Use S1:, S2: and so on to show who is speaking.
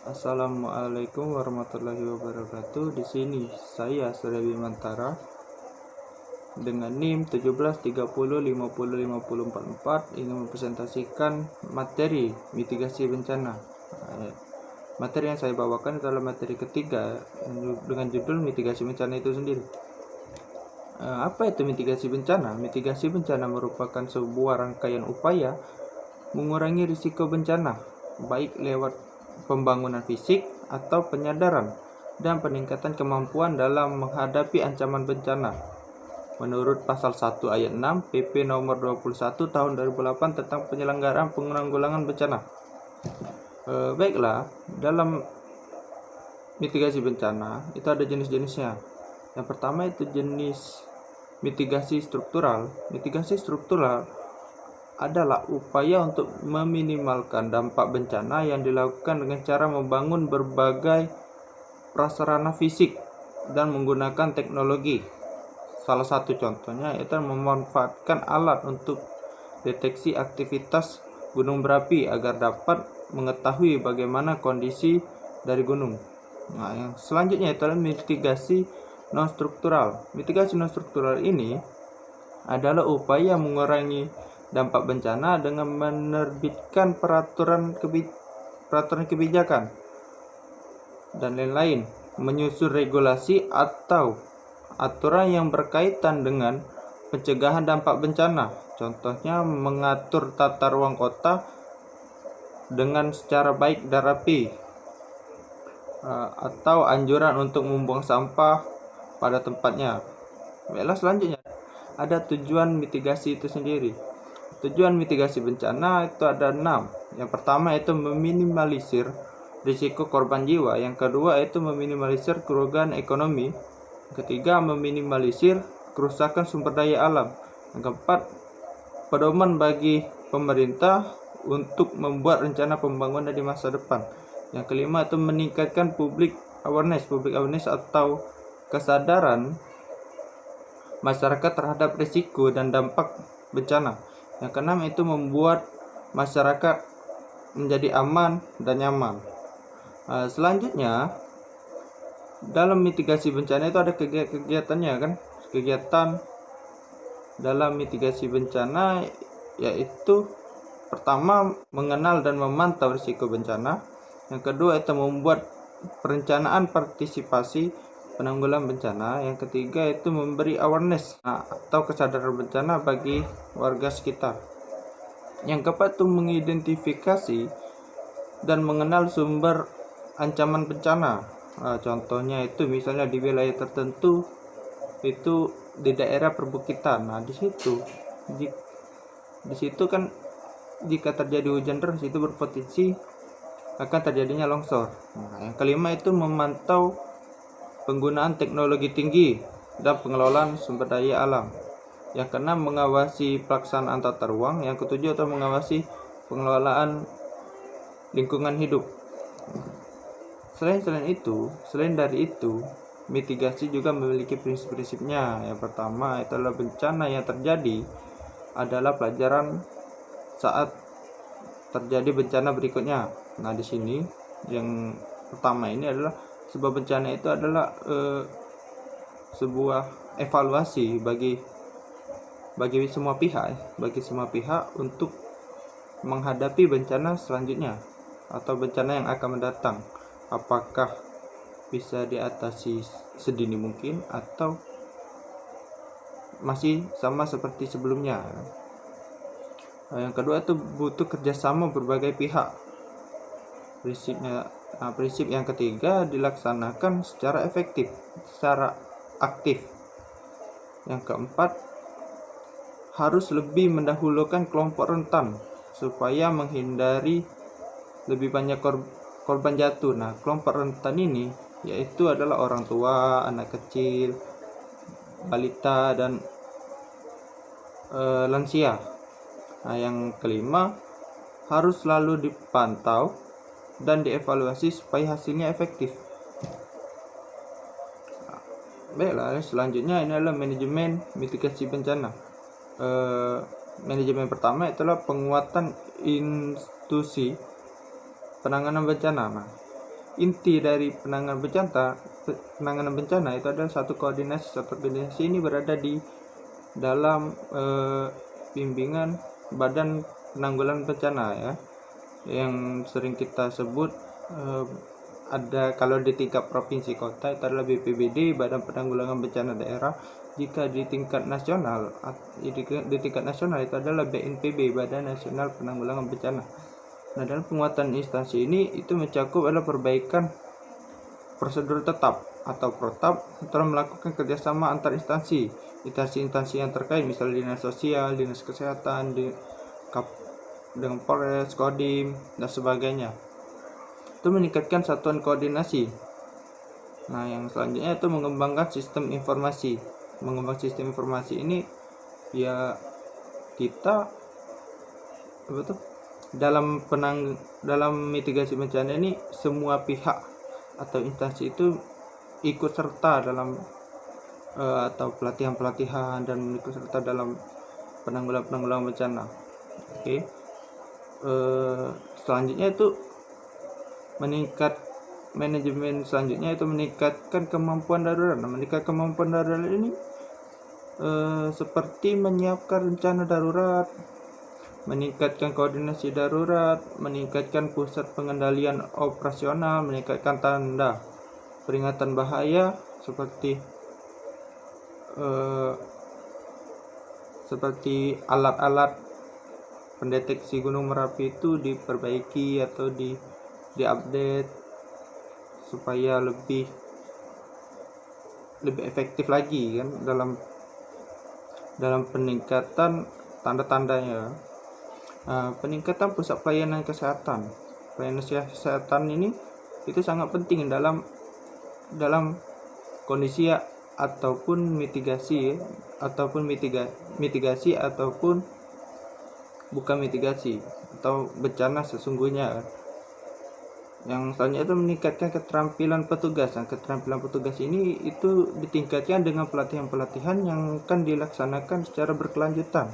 S1: Assalamualaikum warahmatullahi wabarakatuh. Di sini saya Surya Bimantara dengan NIM 1730505044 ingin mempresentasikan materi mitigasi bencana. Materi yang saya bawakan adalah materi ketiga dengan judul mitigasi bencana itu sendiri. Apa itu mitigasi bencana? Mitigasi bencana merupakan sebuah rangkaian upaya mengurangi risiko bencana, baik lewat pembangunan fisik atau penyadaran dan peningkatan kemampuan dalam menghadapi ancaman bencana. Menurut pasal 1 ayat 6 PP nomor 21 tahun 2008 tentang penyelenggaraan penanggulangan bencana. Baiklah, dalam mitigasi bencana itu ada jenis-jenisnya. Yang pertama itu jenis mitigasi struktural. Mitigasi struktural adalah upaya untuk meminimalkan dampak bencana yang dilakukan dengan cara membangun berbagai prasarana fisik dan menggunakan teknologi. Salah satu contohnya yaitu memanfaatkan alat untuk deteksi aktivitas gunung berapi agar dapat mengetahui bagaimana kondisi dari gunung. Nah, yang selanjutnya adalah mitigasi non struktural. Mitigasi non struktural ini adalah upaya mengurangi dampak bencana dengan menerbitkan peraturan kebijakan dan lain-lain, menyusun regulasi atau aturan yang berkaitan dengan pencegahan dampak bencana. Contohnya mengatur tata ruang kota dengan secara baik dan rapi, atau anjuran untuk membuang sampah pada tempatnya. Baiklah, selanjutnya ada tujuan mitigasi itu sendiri. Tujuan mitigasi bencana itu ada 6. Yang pertama itu meminimalisir risiko korban jiwa. Yang kedua itu meminimalisir kerugian ekonomi. Yang ketiga meminimalisir kerusakan sumber daya alam. Yang keempat, pedoman bagi pemerintah untuk membuat rencana pembangunan di masa depan. Yang kelima itu meningkatkan public awareness atau kesadaran masyarakat terhadap risiko dan dampak bencana. Yang keenam itu membuat masyarakat menjadi aman dan nyaman. Selanjutnya, dalam mitigasi bencana itu ada kegiatannya kan? Kegiatan dalam mitigasi bencana yaitu pertama mengenal dan memantau risiko bencana. Yang kedua itu membuat perencanaan partisipasi penanggulangan bencana. Yang ketiga itu memberi awareness atau kesadaran bencana bagi warga sekitar. Yang keempat itu mengidentifikasi dan mengenal sumber ancaman bencana. Contohnya itu misalnya di wilayah tertentu itu di daerah perbukitan. Di situ kan jika terjadi hujan deras itu berpotensi akan terjadinya longsor. Yang kelima itu memantau penggunaan teknologi tinggi dan pengelolaan sumber daya alam. Yang keenam mengawasi pelaksanaan tata ruang. Yang ketujuh atau mengawasi pengelolaan lingkungan hidup. Selain dari itu, mitigasi juga memiliki prinsip-prinsipnya. Yang pertama adalah bencana yang terjadi adalah pelajaran saat terjadi bencana berikutnya. Nah, di sini yang pertama ini adalah sebuah bencana itu adalah sebuah evaluasi bagi semua pihak untuk menghadapi bencana selanjutnya atau bencana yang akan mendatang. Apakah bisa diatasi sedini mungkin atau masih sama seperti sebelumnya. Yang kedua itu butuh kerjasama berbagai pihak. Prinsip yang ketiga dilaksanakan secara efektif, secara aktif. Yang keempat, harus lebih mendahulukan kelompok rentan supaya menghindari lebih banyak korban jatuh. Nah, kelompok rentan ini yaitu adalah orang tua, anak kecil, balita, dan lansia. Nah, yang kelima, harus selalu dipantau dan dievaluasi supaya hasilnya efektif. Baiklah, selanjutnya ini adalah manajemen mitigasi bencana. Manajemen pertama itulah penguatan institusi penanganan bencana. inti dari penanganan bencana itu adalah satu koordinasi ini berada di dalam bimbingan Badan Penanggulangan Bencana ya, yang sering kita sebut ada kalau di tingkat provinsi kota itu adalah BPBD, Badan Penanggulangan Bencana Daerah. Jika di tingkat nasional itu adalah BNPB, Badan Nasional Penanggulangan Bencana. Nah, dalam penguatan instansi ini itu mencakup adalah perbaikan prosedur tetap atau protap dalam melakukan kerjasama antar instansi yang terkait, misalnya dinas sosial, dinas kesehatan, dengan Polres, Kodim, dan sebagainya. Itu meningkatkan satuan koordinasi. Nah, yang selanjutnya itu mengembangkan sistem informasi. Mengembangkan sistem informasi ini ya kita dalam mitigasi bencana ini semua pihak atau instansi itu ikut serta dalam atau pelatihan dan ikut serta dalam penanggulangan bencana. Oke. Selanjutnya itu meningkatkan kemampuan darurat. Meningkatkan kemampuan darurat ini seperti menyiapkan rencana darurat, meningkatkan koordinasi darurat, meningkatkan pusat pengendalian operasional, meningkatkan tanda peringatan bahaya seperti alat-alat pendeteksi Gunung Merapi itu diperbaiki atau diupdate supaya lebih efektif lagi kan dalam peningkatan tanda-tandanya. Peningkatan pusat pelayanan kesehatan. Pelayanan kesehatan ini itu sangat penting dalam kondisi ataupun mitigasi ataupun bukan mitigasi atau bencana sesungguhnya. Yang selanjutnya itu meningkatkan keterampilan petugas. Keterampilan petugas ini itu ditingkatkan dengan pelatihan-pelatihan yang akan dilaksanakan secara berkelanjutan.